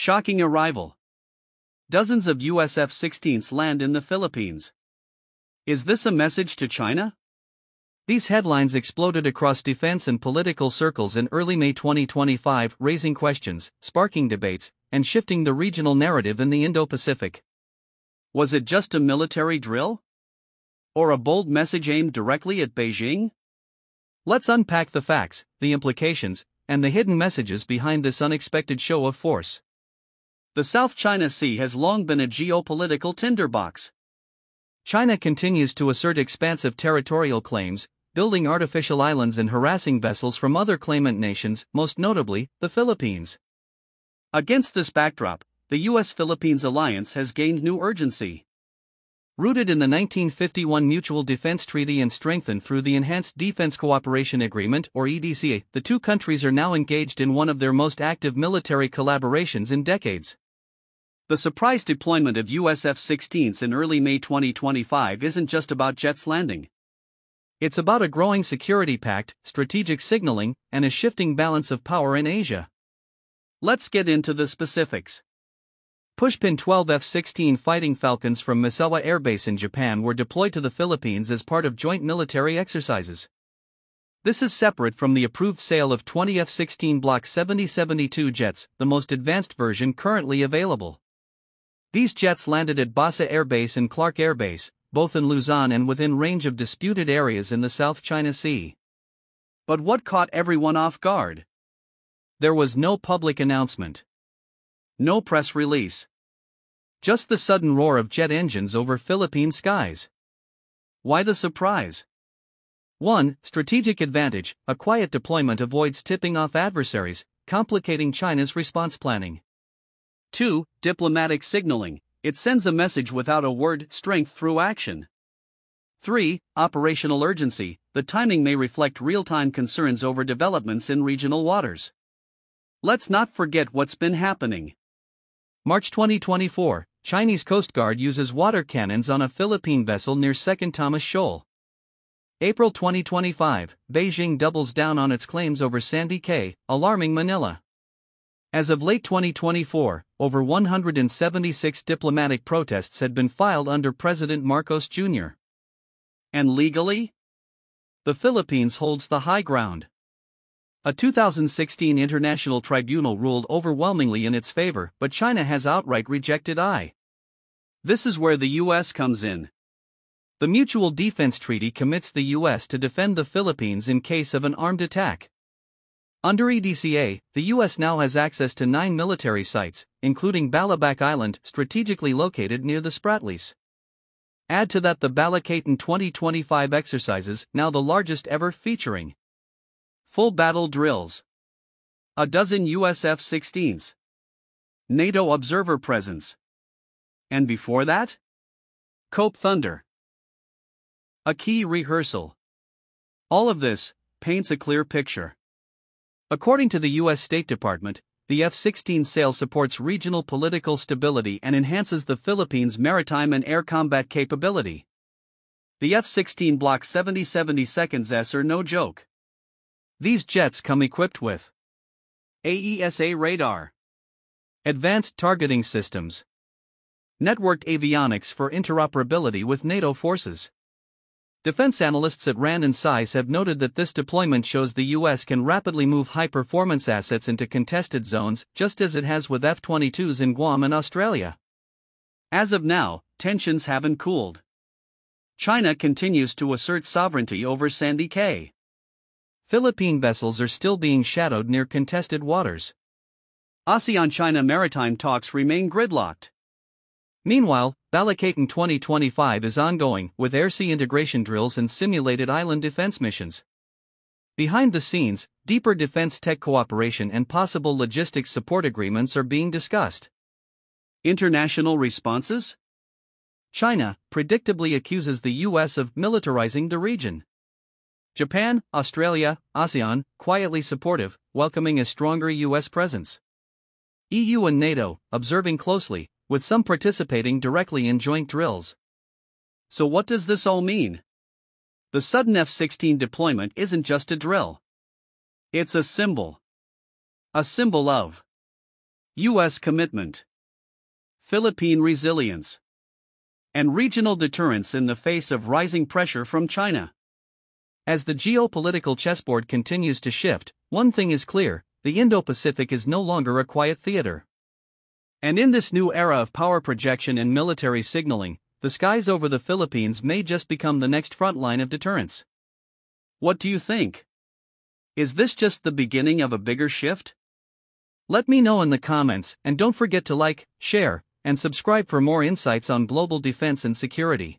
Shocking arrival. Dozens of US F-16s land in the Philippines. Is this a message to China? These headlines exploded across defense and political circles in early May 2025, raising questions, sparking debates, and shifting the regional narrative in the Indo-Pacific. Was it just a military drill? Or a bold message aimed directly at Beijing? Let's unpack the facts, the implications, and the hidden messages behind this unexpected show of force. The South China Sea has long been a geopolitical tinderbox. China continues to assert expansive territorial claims, building artificial islands and harassing vessels from other claimant nations, most notably, the Philippines. Against this backdrop, the US-Philippines alliance has gained new urgency. Rooted in the 1951 Mutual Defense Treaty and strengthened through the Enhanced Defense Cooperation Agreement, or EDCA, the two countries are now engaged in one of their most active military collaborations in decades. The surprise deployment of US F-16s in early May 2025 isn't just about jets landing. It's about a growing security pact, strategic signaling, and a shifting balance of power in Asia. Let's get into the specifics. Pushpin 12 F-16 Fighting Falcons from Misawa Air Base in Japan were deployed to the Philippines as part of joint military exercises. This is separate from the approved sale of 20 F-16 Block 7072 jets, the most advanced version currently available. These jets landed at Basa Air Base and Clark Air Base, both in Luzon and within range of disputed areas in the South China Sea. But what caught everyone off guard? There was no public announcement. No press release. Just the sudden roar of jet engines over Philippine skies. Why the surprise? 1. Strategic advantage. A quiet deployment avoids tipping off adversaries, complicating China's response planning. 2. Diplomatic signaling. It sends a message without a word, strength through action. 3. Operational urgency. The timing may reflect real-time concerns over developments in regional waters. Let's not forget what's been happening. March 2024, Chinese Coast Guard uses water cannons on a Philippine vessel near Second Thomas Shoal. April 2025, Beijing doubles down on its claims over Sandy Cay, alarming Manila. As of late 2024, over 176 diplomatic protests had been filed under President Marcos Jr. And legally? The Philippines holds the high ground. A 2016 international tribunal ruled overwhelmingly in its favor, but China has outright rejected it. This is where the US comes in. The Mutual Defense Treaty commits the US to defend the Philippines in case of an armed attack. Under EDCA, the US now has access to 9 military sites, including Balabac Island, strategically located near the Spratlys. Add to that the Balakatan 2025 exercises, now the largest ever, featuring full battle drills, a dozen US F-16s, NATO observer presence, and before that, Cope Thunder, a key rehearsal. All of this paints a clear picture. According to the U.S. State Department, the F-16 sale supports regional political stability and enhances the Philippines' maritime and air combat capability. The F-16 Block 7072s are no joke. These jets come equipped with AESA radar, advanced targeting systems, networked avionics for interoperability with NATO forces. Defense analysts at RAND and SICE have noted that this deployment shows the U.S. can rapidly move high-performance assets into contested zones, just as it has with F-22s in Guam and Australia. As of now, tensions haven't cooled. China continues to assert sovereignty over Sandy Cay. Philippine vessels are still being shadowed near contested waters. ASEAN-China maritime talks remain gridlocked. Meanwhile, Balakatan 2025 is ongoing, with air-sea integration drills and simulated island defense missions. Behind the scenes, deeper defense tech cooperation and possible logistics support agreements are being discussed. International responses? China predictably accuses the U.S. of militarizing the region. Japan, Australia, ASEAN, quietly supportive, welcoming a stronger U.S. presence. EU and NATO, observing closely, with some participating directly in joint drills. So what does this all mean? The sudden F-16 deployment isn't just a drill. It's a symbol. A symbol of U.S. commitment, Philippine resilience, and regional deterrence in the face of rising pressure from China. As the geopolitical chessboard continues to shift, one thing is clear: the Indo-Pacific is no longer a quiet theater. And in this new era of power projection and military signaling, the skies over the Philippines may just become the next front line of deterrence. What do you think? Is this just the beginning of a bigger shift? Let me know in the comments, and don't forget to like, share, and subscribe for more insights on global defense and security.